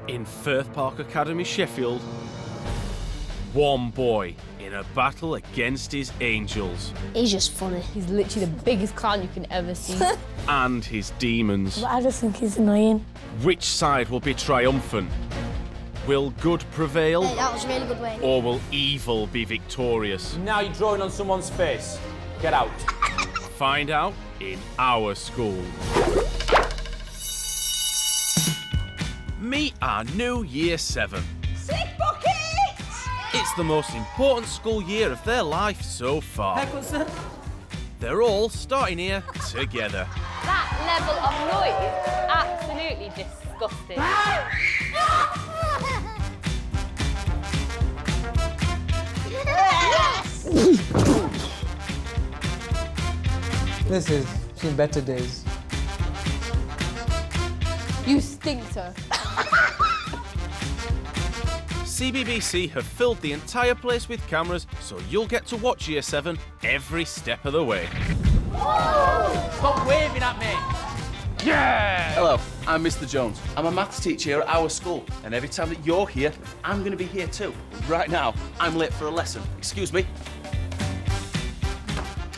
In Firth Park Academy, Sheffield, one boy in a battle against his angels. He's just funny. He's literally the biggest clown you can ever see. And his demons. But I just think he's annoying. Which side will be triumphant? Will good prevail? Hey, that was a really good way. Or will evil be victorious? Now you're drawing on someone's face. Get out. Find out in our school. Meet our new Year 7. Sick buckets! It's the most important school year of their life so far. Haircut, sir. They're all starting here together. That level of noise, absolutely disgusting. This is seen better days. You stink, sir. CBBC have filled the entire place with cameras, so you'll get to watch Year 7 every step of the way. Stop waving at me. Hello, I'm Mr. Jones. I'm a maths teacher here at our school, and every time that you're here, I'm going to be here too. Right now, I'm late for a lesson. Excuse me.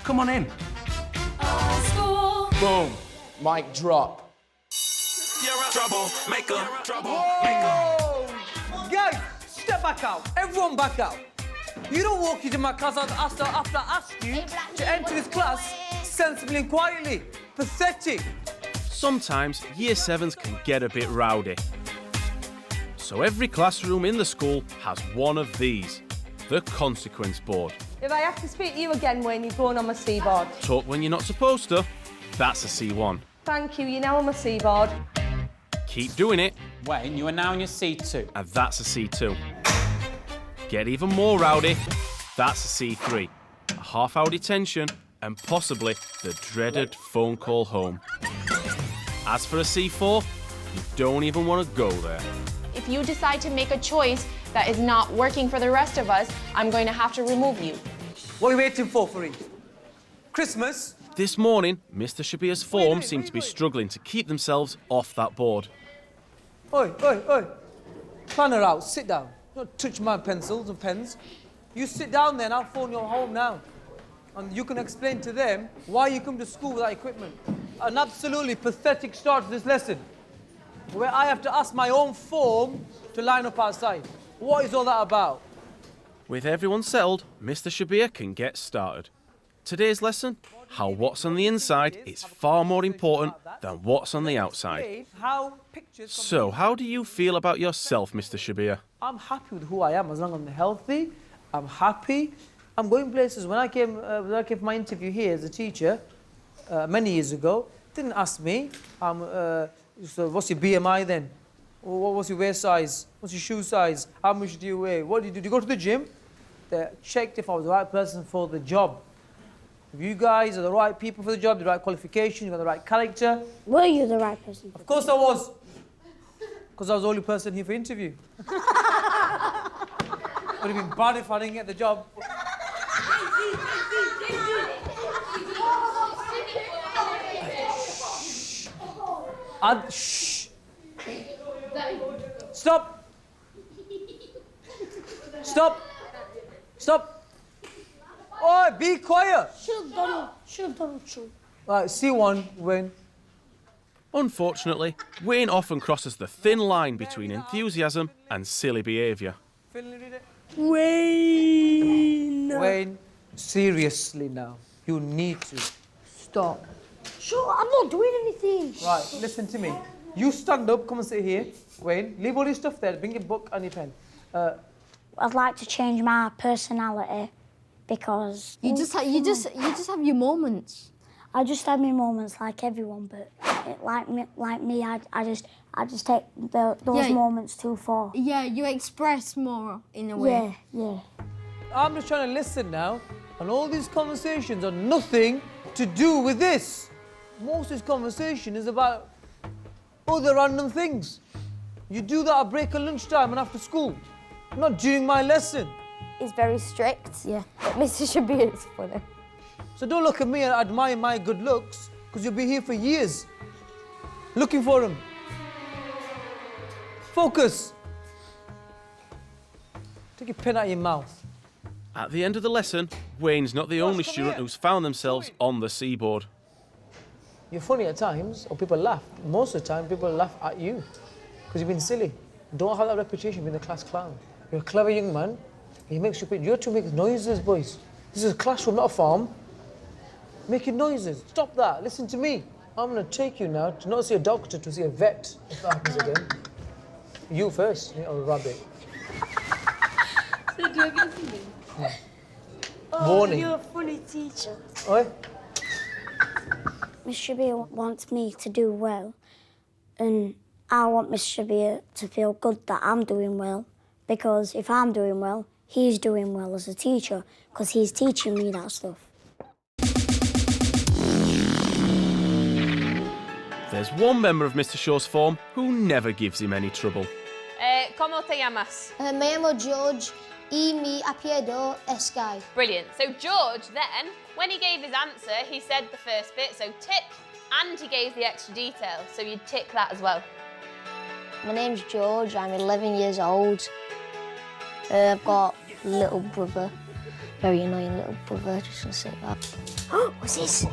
Come on in. Boom. Mic drop. You're a troublemaker, Guys, step back out. Everyone back out. You don't walk into my class after I asked you to enter this class sensibly and quietly. Pathetic. Sometimes Year 7s can get a bit rowdy. So every classroom in the school has one of these, the consequence board. If I have to speak to you again, Wayne, you're going on my C-board. Talk when you're not supposed to, that's a C1. Thank you, you're now on my C-board. Keep doing it, Wayne, you are now in your C2. and that's a C2. Get even more rowdy, that's a C3. A half-hour detention, and possibly the dreaded phone call home. As for a C4, you don't even want to go there. If you decide to make a choice that is not working for the rest of us, I'm going to have to remove you. What are you waiting for, Fareed? Christmas? This morning, Mr. Shabir's form seemed to be struggling to keep themselves off that board. Oi, oi, oi. Planner out, sit down. Don't touch my pencils and pens. You sit down there and I'll phone your home now. And you can explain to them why you come to school without equipment. An absolutely pathetic start to this lesson, where I have to ask my own form to line up outside. What is all that about? With everyone settled, Mr. Shabir can get started. Today's lesson, how what's on the inside is far more important than what's on the outside. So, how do you feel about yourself, Mr. Shabir? I'm happy with who I am as long as I'm healthy. I'm happy. I'm going places. When I came for my interview here as a teacher many years ago, didn't ask me, so what's your BMI then? Or what's your waist size? What's your shoe size? How much do you weigh? What do you do? Do you go to the gym? They checked if I was the right person for the job. If you guys are the right people for the job, the right qualifications, you've got the right character. Were you the right person? Of course I was. Because I was the only person here for interview. Would have been bad if I didn't get the job. Shh. Stop. Stop. Stop. Oi, be quiet. Should have done. Right, C1, Wayne. Unfortunately, Wayne often crosses the thin line between enthusiasm and silly behaviour. Wayne, seriously now. You need to. Stop. Sure, I'm not doing anything. Right, listen to me. You stand up, come and sit here. Wayne, leave all your stuff there. Bring your book and your pen. I'd like to change my personality because You just have your moments. I just have my moments like everyone, but like me, I just take those moments too far. Yeah, you express more in a way. Yeah. I'm just trying to listen now, and all these conversations are nothing to do with this. Most of this conversation is about other random things. You do that at break at lunchtime and after school, not during my lesson. He's very strict. Yeah. But Mr. Shabir is funny. So don't look at me and admire my good looks, because you'll be here for years looking for them. Focus. Take your pen out of your mouth. At the end of the lesson, Wayne's not the only come student here. who's found themselves on the seaboard. You're funny at times, or people laugh. Most of the time, people laugh at you because you've been silly. Don't have that reputation of being a class clown. You're a clever young man. You make stupid. You have to make noises, boys. This is a classroom, not a farm. Making noises. Stop that. Listen to me. I'm going to take you now to not see a doctor, to see a vet, if that happens again. You first, you little rabbit. So do I get something? Warning. You're a funny teacher. Oi. Miss Shabir wants me to do well, and I want Miss Shabir to feel good that I'm doing well, because if I'm doing well, he's doing well as a teacher, because he's teaching me that stuff. There's one member of Mr. Shaw's form who never gives him any trouble. ¿Cómo te llamas? Me llamo George y mi apellido es Guy. Brilliant. So George then, when he gave his answer, he said the first bit, so tick, and he gave the extra detail, so you'd tick that as well. My name's George, I'm 11 years old. I've got a little brother, very annoying little brother, just gonna say that. What's this?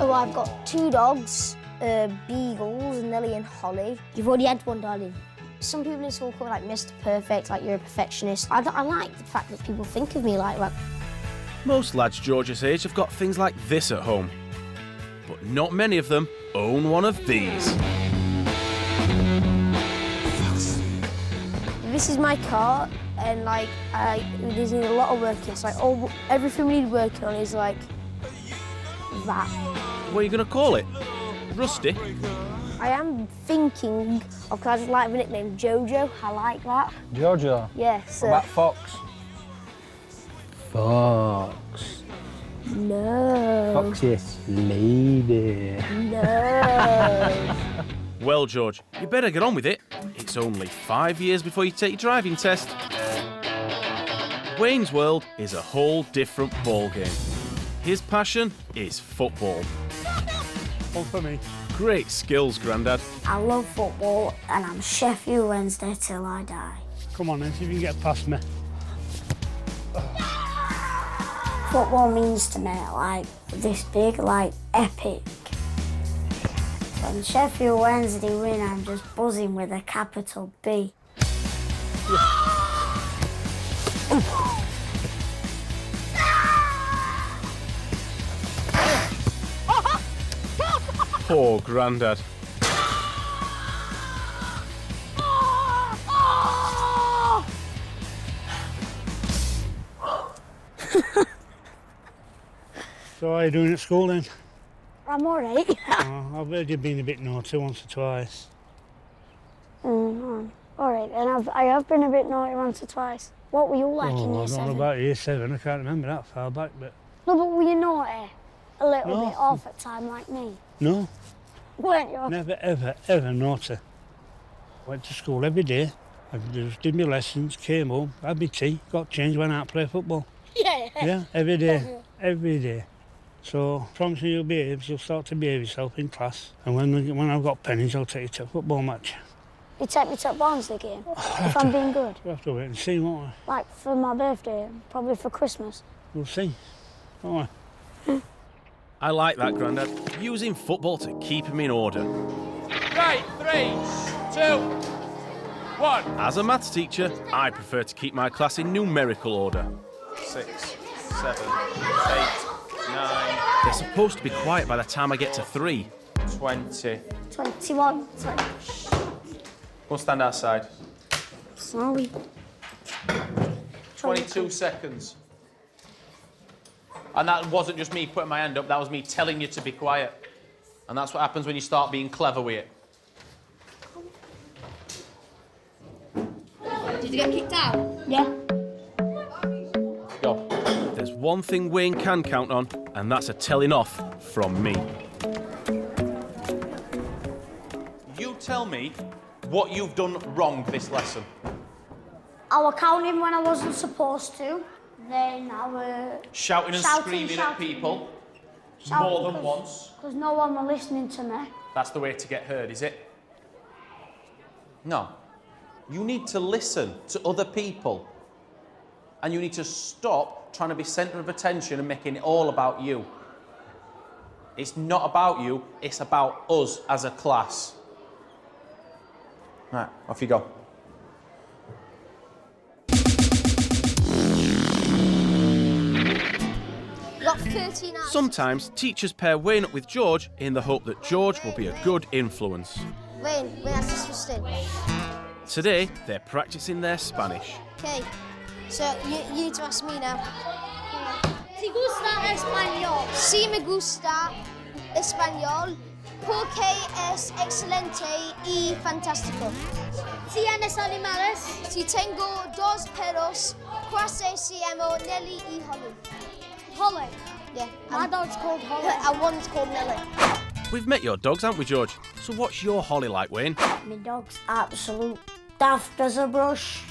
Oh, I've got 2 dogs, Beagles, Nelly and Holly. You've already had one, darling. Some people in school call me like Mr. Perfect, like you're a perfectionist. I like the fact that people think of me like that. Most lads George's age have got things like this at home, but not many of them own one of these. This is my car, and like there's a lot of work. It's like everything we need working on is like that. What are you going to call it? Rusty? I am thinking of, because I just like the nickname Jojo. I like that. Jojo? Yes. What about Fox? Fox. No. Foxy lady. No. Well, George, you better get on with it. It's only 5 years before you take your driving test. Wayne's world is a whole different ballgame. His passion is football. One for me. Great skills, Grandad. I love football, and I'm Sheffield Wednesday till I die. Come on then, see if you can get past me. Football means to me like this big, like epic. When Sheffield Wednesday win, I'm just buzzing with a capital B. Poor Grandad. So how are you doing at school then? I'm all right. I've heard you've been a bit naughty once or twice. All right, and I have been a bit naughty once or twice. What were you like in I year don't know 7? about year 7, I can't remember that far back, but... No, but were you naughty? A little No. bit off at time like me? No, Weren't you? never, ever, ever naughty. Went to school every day, I just did my lessons, came home, had my tea, got changed, went out and play football. Yeah. Yeah, every day, every day. So, promising you'll start to behave yourself in class. And when I've got pennies, I'll take you to a football match. You take me to a Barnsley game, if I'm being good. We'll have to wait and see, won't we? Like for my birthday, probably for Christmas. We'll see, won't we? I like that, Grandad. Using football to keep him in order. Right, 3, 2, 1. As a maths teacher, I prefer to keep my class in numerical order. 6, 7, 8, 9, They're supposed to be quiet by the time I get to 3. 20. 21, 20. We'll stand outside. Sorry. 22 seconds. And that wasn't just me putting my hand up, that was me telling you to be quiet. And that's what happens when you start being clever with it. Did you get kicked out? Yeah. Go. There's one thing Wayne can count on, and that's a telling off from me. You tell me what you've done wrong this lesson. I was counting when I wasn't supposed to. Then I was Shouting and screaming at people more than once. because no one was listening to me. That's the way to get heard, is it? No. You need to listen to other people. And you need to stop trying to be centre of attention and making it all about you. It's not about you, it's about us as a class. Right, off you go. Got 13 hours. Sometimes teachers pair Wayne up with George in the hope that George will be a good influence. Wayne, that's disgusting. Today, they're practicing their Spanish. Okay, so you need to ask me now. ¿Te gusta español? Sí me gusta español porque es excelente y fantástico. ¿Tienes animales? Sí, tengo 2 perros, que se llaman Nelly y Holly. Holly? Yeah. My dog's called Holly. And one's called Nelly. We've met your dogs, haven't we, George? So what's your Holly like, Wayne? My dog's absolute daft as a brush.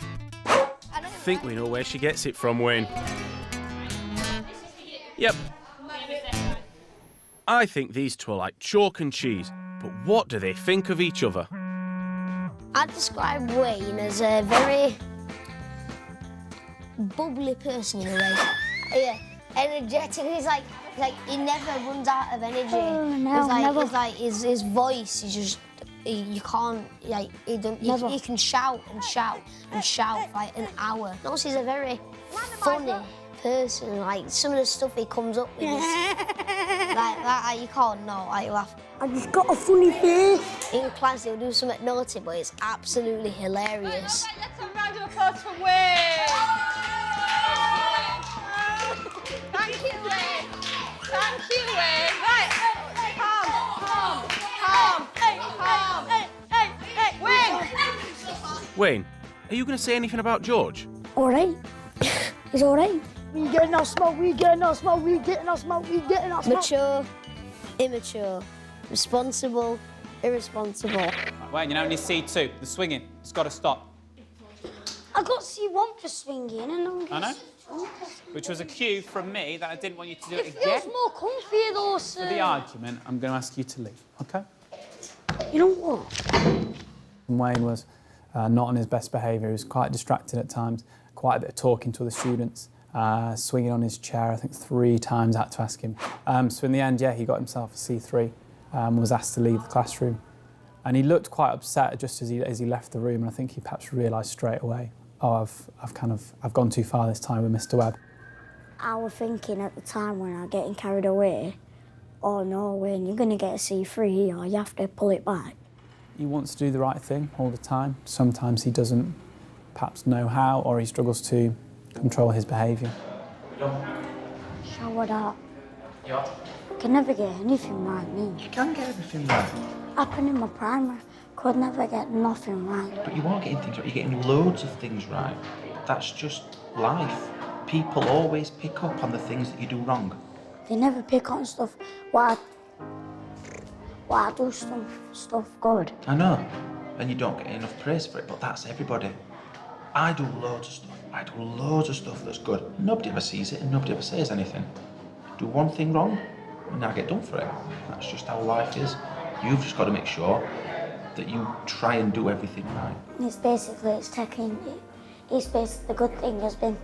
I think we know where she gets it from, Wayne. Yep. I think these two are like chalk and cheese, but what do they think of each other? I'd describe Wayne as a very bubbly person in a way. Yeah, energetic. He's like he never runs out of energy. It's like his voice is just you can't like he can shout and shout and shout for like an hour. And also, he's a very funny person. Like some of the stuff he comes up with is like that. You can't know. Like laugh. I just got a funny face. In class, he'll do something naughty, but it's absolutely hilarious. Let's have a round of applause for Wayne. Thank you, Wayne. Thank you, Wayne. Right, calm. Wayne. Wayne, are you going to say anything about George? All right. He's all right. We getting our smoke, we getting our smoke, we getting our smoke, we getting our smoke. Mature, immature, responsible, irresponsible. Wayne, you know, in C2, the swinging, it's got to stop. I got C1 for swinging and I know. Which was a cue from me that I didn't want you to do it again. It feels more comfy though, sir. For the argument, I'm going to ask you to leave, OK? You know what? Wayne was not on his best behaviour. He was quite distracted at times, quite a bit of talking to other students, swinging on his chair, I think 3 times I had to ask him. So in the end, yeah, he got himself a C3, was asked to leave the classroom. And he looked quite upset just as he left the room, and I think he perhaps realised straight away, oh, I've gone too far this time with Mr. Webb. I was thinking at the time when I was getting carried away, oh no, Wayne, you're going to get a C3 or you have to pull it back. He wants to do the right thing all the time. Sometimes he doesn't perhaps know how, or he struggles to control his behaviour. Showered up. I can never get anything right, me. You can get everything right. Happened in my primary, could never get nothing right. But you are getting things right. You're getting loads of things right. That's just life. People always pick up on the things that you do wrong. They never pick on stuff why I do stuff good. I know, and you don't get enough praise for it, but that's everybody. I do loads of stuff. I do loads of stuff that's good. Nobody ever sees it and nobody ever says anything. Do one thing wrong and I get done for it. That's just how life is. You've just got to make sure that you try and do everything right. It's basically the good thing has been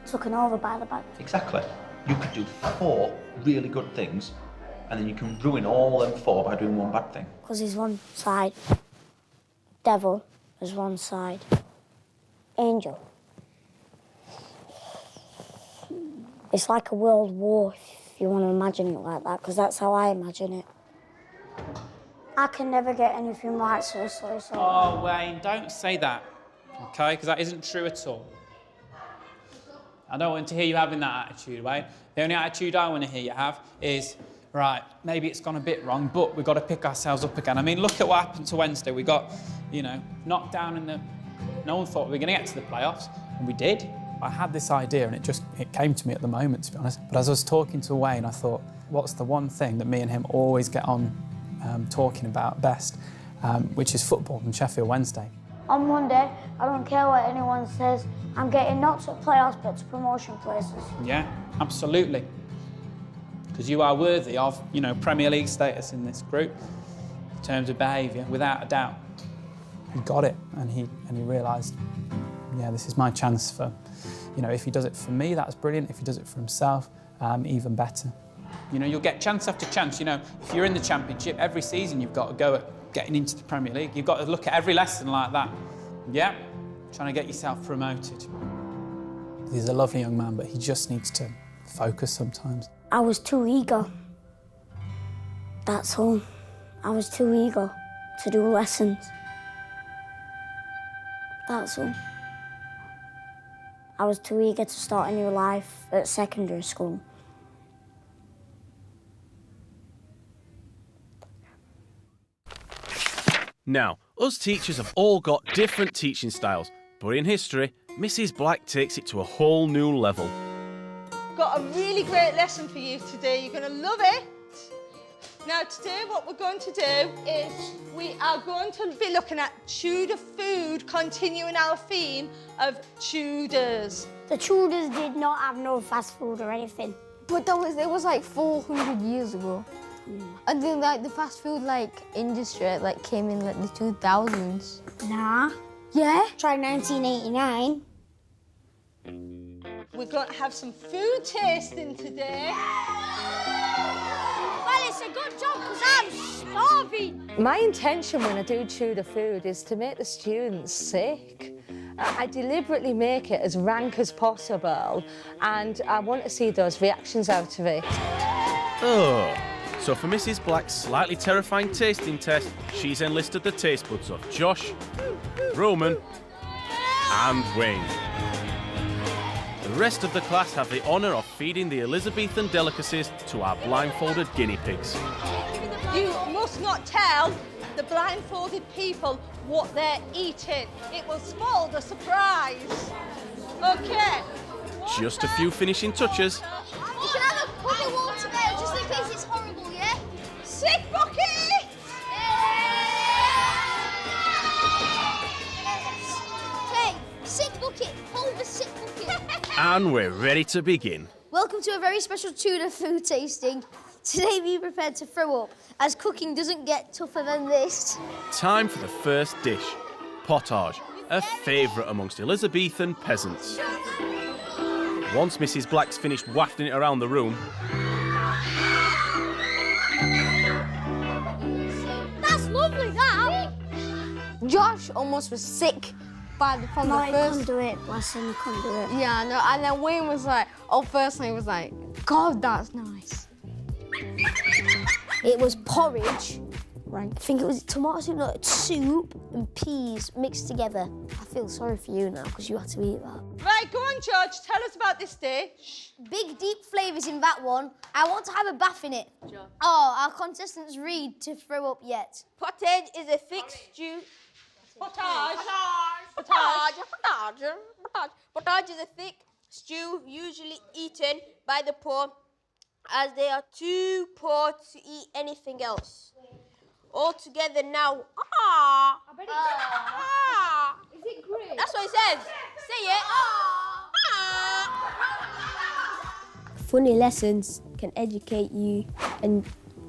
taken over by the bad. Exactly. You could do 4 really good things and then you can ruin all them 4 by doing one bad thing. Because there's one side devil, there's one side angel. It's like a world war, if you want to imagine it like that, because that's how I imagine it. I can never get anything right, so sorry. Oh, Wayne, don't say that, OK? Because that isn't true at all. I don't want to hear you having that attitude, Wayne. The only attitude I want to hear you have is, right, maybe it's gone a bit wrong, but we've got to pick ourselves up again. I mean, look at what happened to Wednesday. We got, you know, knocked down in the... No one thought we were going to get to the playoffs, and we did. I had this idea, and it came to me at the moment, to be honest. But as I was talking to Wayne, I thought, what's the one thing that me and him always get on talking about best, which is football and Sheffield Wednesday. On Monday, I don't care what anyone says, I'm getting not to playoffs, but to promotion places. Yeah, absolutely. Because you are worthy of, you know, Premier League status in this group, in terms of behaviour, without a doubt. got it, and he realised, yeah, this is my chance for, you know, if he does it for me, that's brilliant. If he does it for himself, even better. You know, you'll get chance after chance. You know, if you're in the Championship, every season you've got to go at getting into the Premier League. You've got to look at every lesson like that. Yeah, trying to get yourself promoted. He's a lovely young man, but he just needs to focus sometimes. I was too eager. That's all. I was too eager to do lessons. That's all. I was too eager to start a new life at secondary school. Now, us teachers have all got different teaching styles, but in history, Mrs. Black takes it to a whole new level. Got a really great lesson for you today. You're going to love it. Now, today what we're going to do is we are going to be looking at Tudor food, continuing our theme of Tudors. The Tudors did not have no fast food or anything. But it was like 400 years ago. And then like the fast food industry came in the 2000s. Nah. Yeah? Try 1989. We're going to have some food tasting today. Well, it's a good job because I'm starving. My intention when I do Tudor food is to make the students sick. I deliberately make it as rank as possible, and I want to see those reactions out of it. Oh, so for Mrs. Black's slightly terrifying tasting test, she's enlisted the taste buds of Josh, Roman, and Wayne. The rest of the class have the honour of feeding the Elizabethan delicacies to our blindfolded guinea pigs. You must not tell the blindfolded people what they're eating. It will spoil the surprise. OK. Just a few finishing touches. You can have a cup of water there just in case it's horrible, yeah? Sick bucket! Okay, sick bucket, hold the sick bucket. And we're ready to begin. Welcome to a very special Tudor food tasting. Today be prepared to throw up, as cooking doesn't get tougher than this. Time for the first dish, potage, a favourite amongst Elizabethan peasants. Once Mrs. Black's finished wafting it around the room... That's lovely, that! Josh almost was sick from the first... couldn't do it, bless him, couldn't do it. Yeah, no, and then Wayne was like, firstly he was like, God, that's nice. It was porridge, right? I think it was tomato soup, no, soup and peas mixed together. I feel sorry for you now because you had to eat that. Right, go on, George. Tell us about this dish. Big, deep flavours in that one. I want to have a bath in it. Sure. Oh, our contestants read to throw up yet. Pottage is a thick stew. Potage. Potage is a thick stew usually eaten by the poor, as they are too poor to eat anything else. All together now. Ah! Ah! Is it great? That's what it says. Say it. Funny lessons can educate you and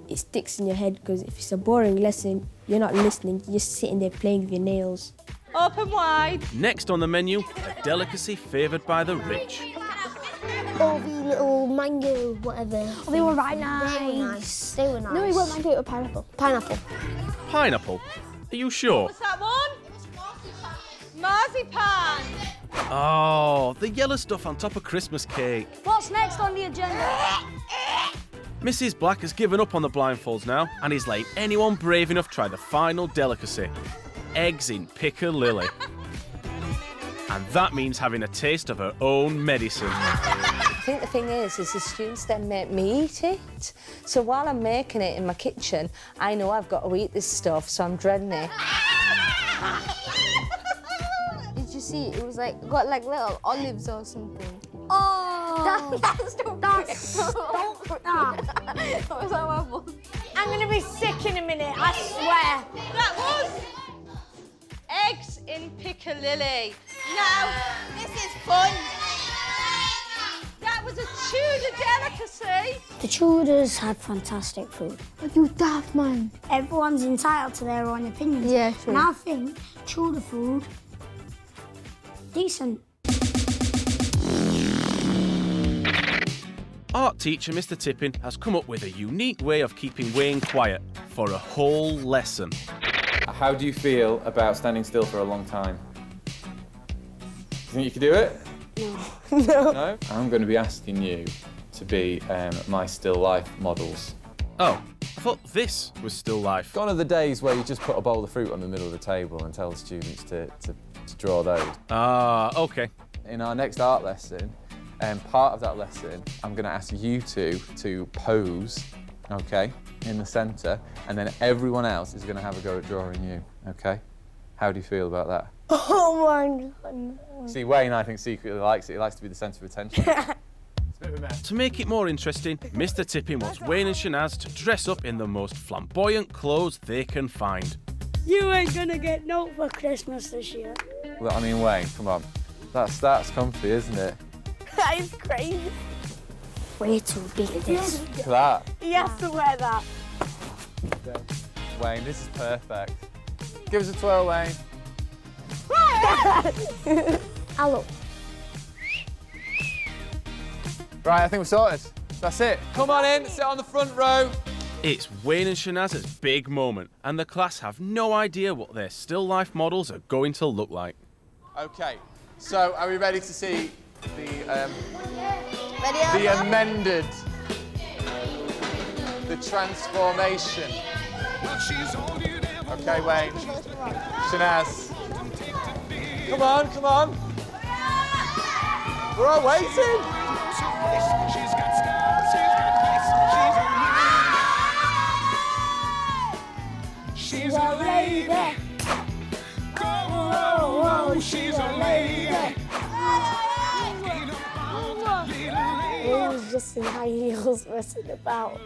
it sticks in your head, because if it's a boring lesson, you're not listening, you're just sitting there playing with your nails. Open wide. Next on the menu, a delicacy favoured by the rich. Oh, the little mango, whatever. Oh, they were right nice. They were nice. They were nice. No, it weren't mango, it was pineapple. Pineapple. Pineapple? Are you sure? What's that one? Marzipan. Oh, the yellow stuff on top of Christmas cake. What's next on the agenda? Mrs. Black has given up on the blindfolds now and is letting anyone brave enough try the final delicacy, eggs in piccalilli. And that means having a taste of her own medicine. I think the thing is the students then make me eat it. So while I'm making it in my kitchen, I know I've got to eat this stuff, so I'm dreading it. Did you see? It was got little olives or something. Oh! Stop that. That was horrible. I'm going to be sick in a minute, I swear. That was eggs in piccalilli. Now, this is fun. That was was a Tudor delicacy. The Tudors had fantastic food. Are you daft, man? Everyone's entitled to their own opinions. Yeah, true. And I think Tudor food, decent. Art teacher Mr. Tippin has come up with a unique way of keeping Wayne quiet for a whole lesson. How do you feel about standing still for a long time? Do you think you could do it? No. No? I'm going to be asking you to be my still life models. Oh, I thought this was still life. Gone are the days where you just put a bowl of fruit on the middle of the table and tell the students to draw those. Ah, OK. In our next art lesson, part of that lesson, I'm going to ask you two to pose, OK, in the centre, and then everyone else is going to have a go at drawing you, OK? How do you feel about that? Oh my God. See, Wayne, I think, secretly likes it. He likes to be the centre of attention. It's a bit of a mess. To make it more interesting, Mr. Tippin wants Wayne and Shanaz to dress up in the most flamboyant clothes they can find. You ain't gonna get no for Christmas this year. Look, I mean, Wayne, come on. That's comfy, isn't it? That is crazy. Way too big this. Look at that. You have to wear that. Wayne, this is perfect. Give us a twirl, Wayne. Hello. Right, I think we're sorted. That's it. Come on in, sit on the front row. It's Wayne and Shanaz's big moment, and the class have no idea what their still life models are going to look like. OK, so are we ready to see the amended, the transformation? OK, Wayne. Shanaz. Come on, come on. We're all waiting. She's a lady. Oh, she's a lady. He was just in high heels messing about.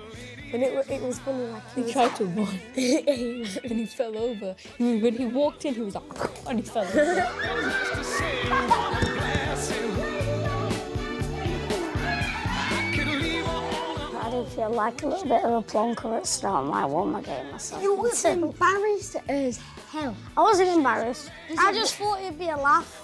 And it was funny, like He tried to run and he fell over. When he walked in, he was like, and he fell over. I did feel like a little bit of a plonker at start. I won my game myself. You was embarrassed as hell. I wasn't embarrassed. I just thought it'd be a laugh.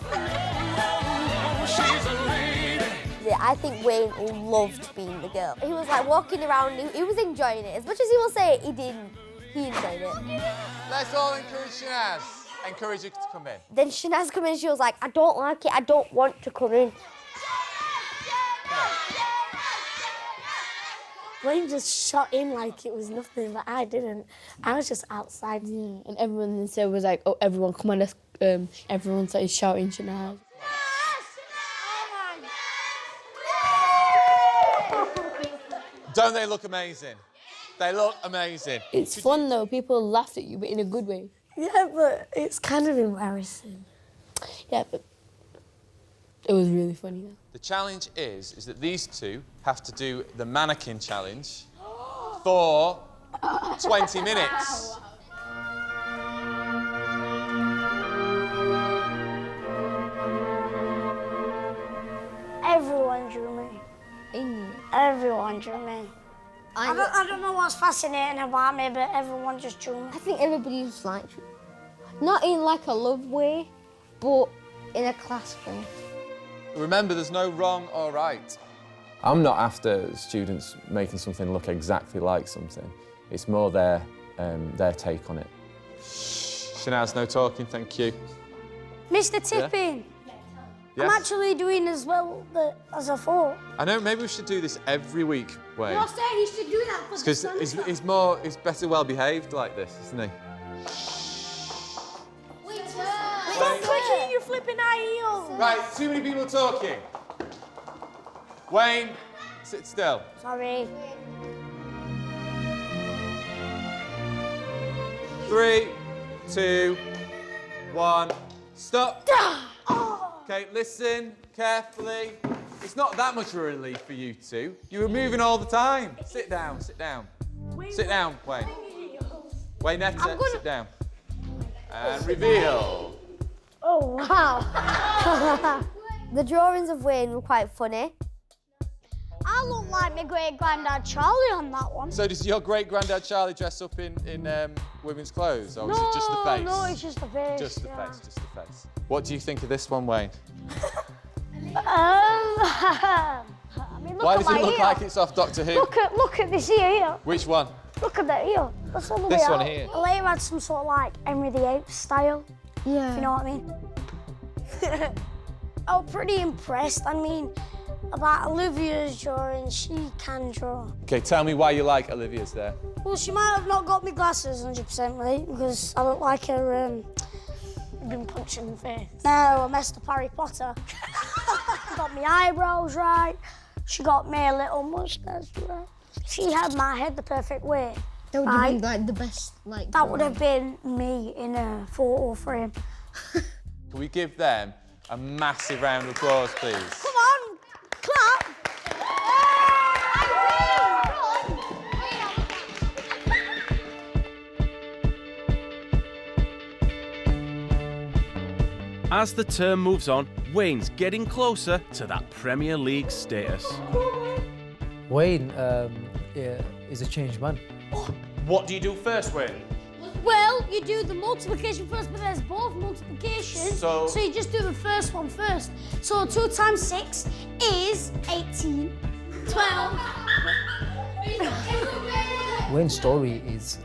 Yeah, I think Wayne loved being the girl. He was like walking around, he was enjoying it. As much as he will say he didn't, he enjoyed it. Let's all encourage Shanaz. Encourage her to come in. Then Shanaz came in, she was like, I don't like it, I don't want to come in. Wayne just shot in like it was nothing, but I didn't. I was just outside. Yeah, and everyone then was like, oh, everyone, come on, let's, everyone started shouting Shanaz. Don't they look amazing? They look amazing. It's fun though, people laughed at you, but in a good way. Yeah, but it's kind of embarrassing. Yeah, but it was really funny though. The challenge is that these two have to do the mannequin challenge for 20 minutes. Everyone drew me. Everyone drew me. I don't know what's fascinating about me, but everyone just drew me. I think everybody just liked you. Not in like a love way, but in a class way. Remember, there's no wrong or right. I'm not after students making something look exactly like something. It's more their take on it. Shanaz, no talking, thank you. Mr. Tippin, Yes? I'm actually doing as well as I thought. I know, maybe we should do this every week, Wayne. You're saying you should do that for Because he's better well behaved like this, isn't he? Stop clicking your flipping high heels. Right, too many people talking. Wayne, sit still. Sorry. 3, 2, 1, stop. OK, listen carefully. It's not that much of a relief for you two. You were moving all the time. Sit down, sit down. Sit down, Wayne. Waynetta, sit down. And reveal. Oh, wow. The drawings of Wayne were quite funny. look like my great-granddad Charlie on that one. So does your great-granddad Charlie dress up in women's clothes, or is it just the face? No, it's just the face. Just the face, just the face. What do you think of this one, Wayne? I mean, Why does it look like it's off Doctor Who? Look at this ear here. Which one? Look at that ear. That's all the way This one out. here. I later had some sort of like Henry VIII style. Yeah. If you know what I mean. I was pretty impressed. I mean, about Olivia's drawing, she can draw. Okay, tell me why you like Olivia's there. Well, she might have not got me glasses 100% right, because I look like her, been punched in the face. No, I messed up Harry Potter. Got my eyebrows right. She got me a little moustache right. She had my head the perfect way. That would have been like the best, like. That would have been me in a photo frame. Can we give them a massive round of applause, please? Come on, clap. As the term moves on, Wayne's getting closer to that Premier League status. Wayne is a changed man. What do you do first, Wayne? Well, you do the multiplication first, but there's both multiplication. So you just do the first one first. So 2 times 6 is 18. 12. Wayne's story is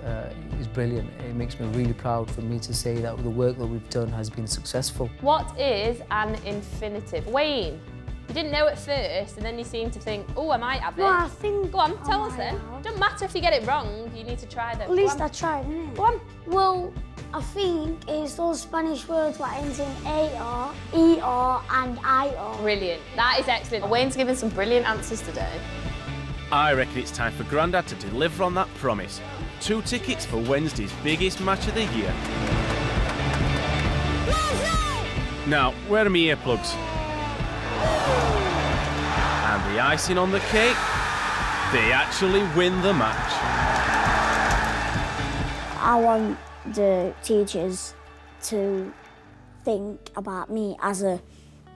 brilliant. It makes me really proud for me to say that the work that we've done has been successful. What is an infinitive? Wayne, you didn't know at first, and then you seem to think, oh, I might have it. No, I think. Go on, tell us then. Don't matter if you get it wrong, you need to try them. At least I tried, innit? Go on. Well, I think it's those Spanish words that ends in AR, ER, and IR. Brilliant. That is excellent. Wayne's given some brilliant answers today. I reckon it's time for Grandad to deliver on that promise. 2 tickets for Wednesday's biggest match of the year. Now, where are my earplugs? And the icing on the cake, they actually win the match. I want the teachers to think about me as a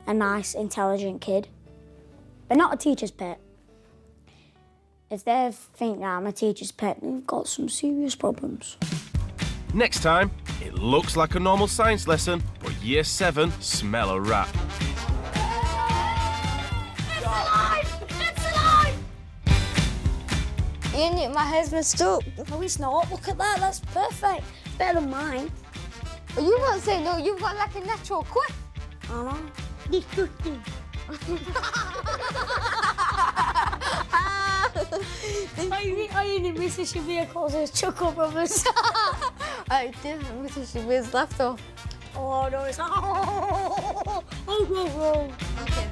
nice, intelligent kid, but not a teacher's pet. If they think that I'm a teacher's pet, they've got some serious problems. Next time, it looks like a normal science lesson, but Year 7 smell a rat. It's alive! It's alive! Ian, my hair's messed up. No, it's not. Look at that. That's perfect. Better than mine. You won't say no. You've got like a natural quiff. I know. Disgusting. I didn't miss it. Should be a cause of Chuckle Brothers. I didn't miss it. She was left off. Oh no, it's oh, oh, oh, oh. Okay.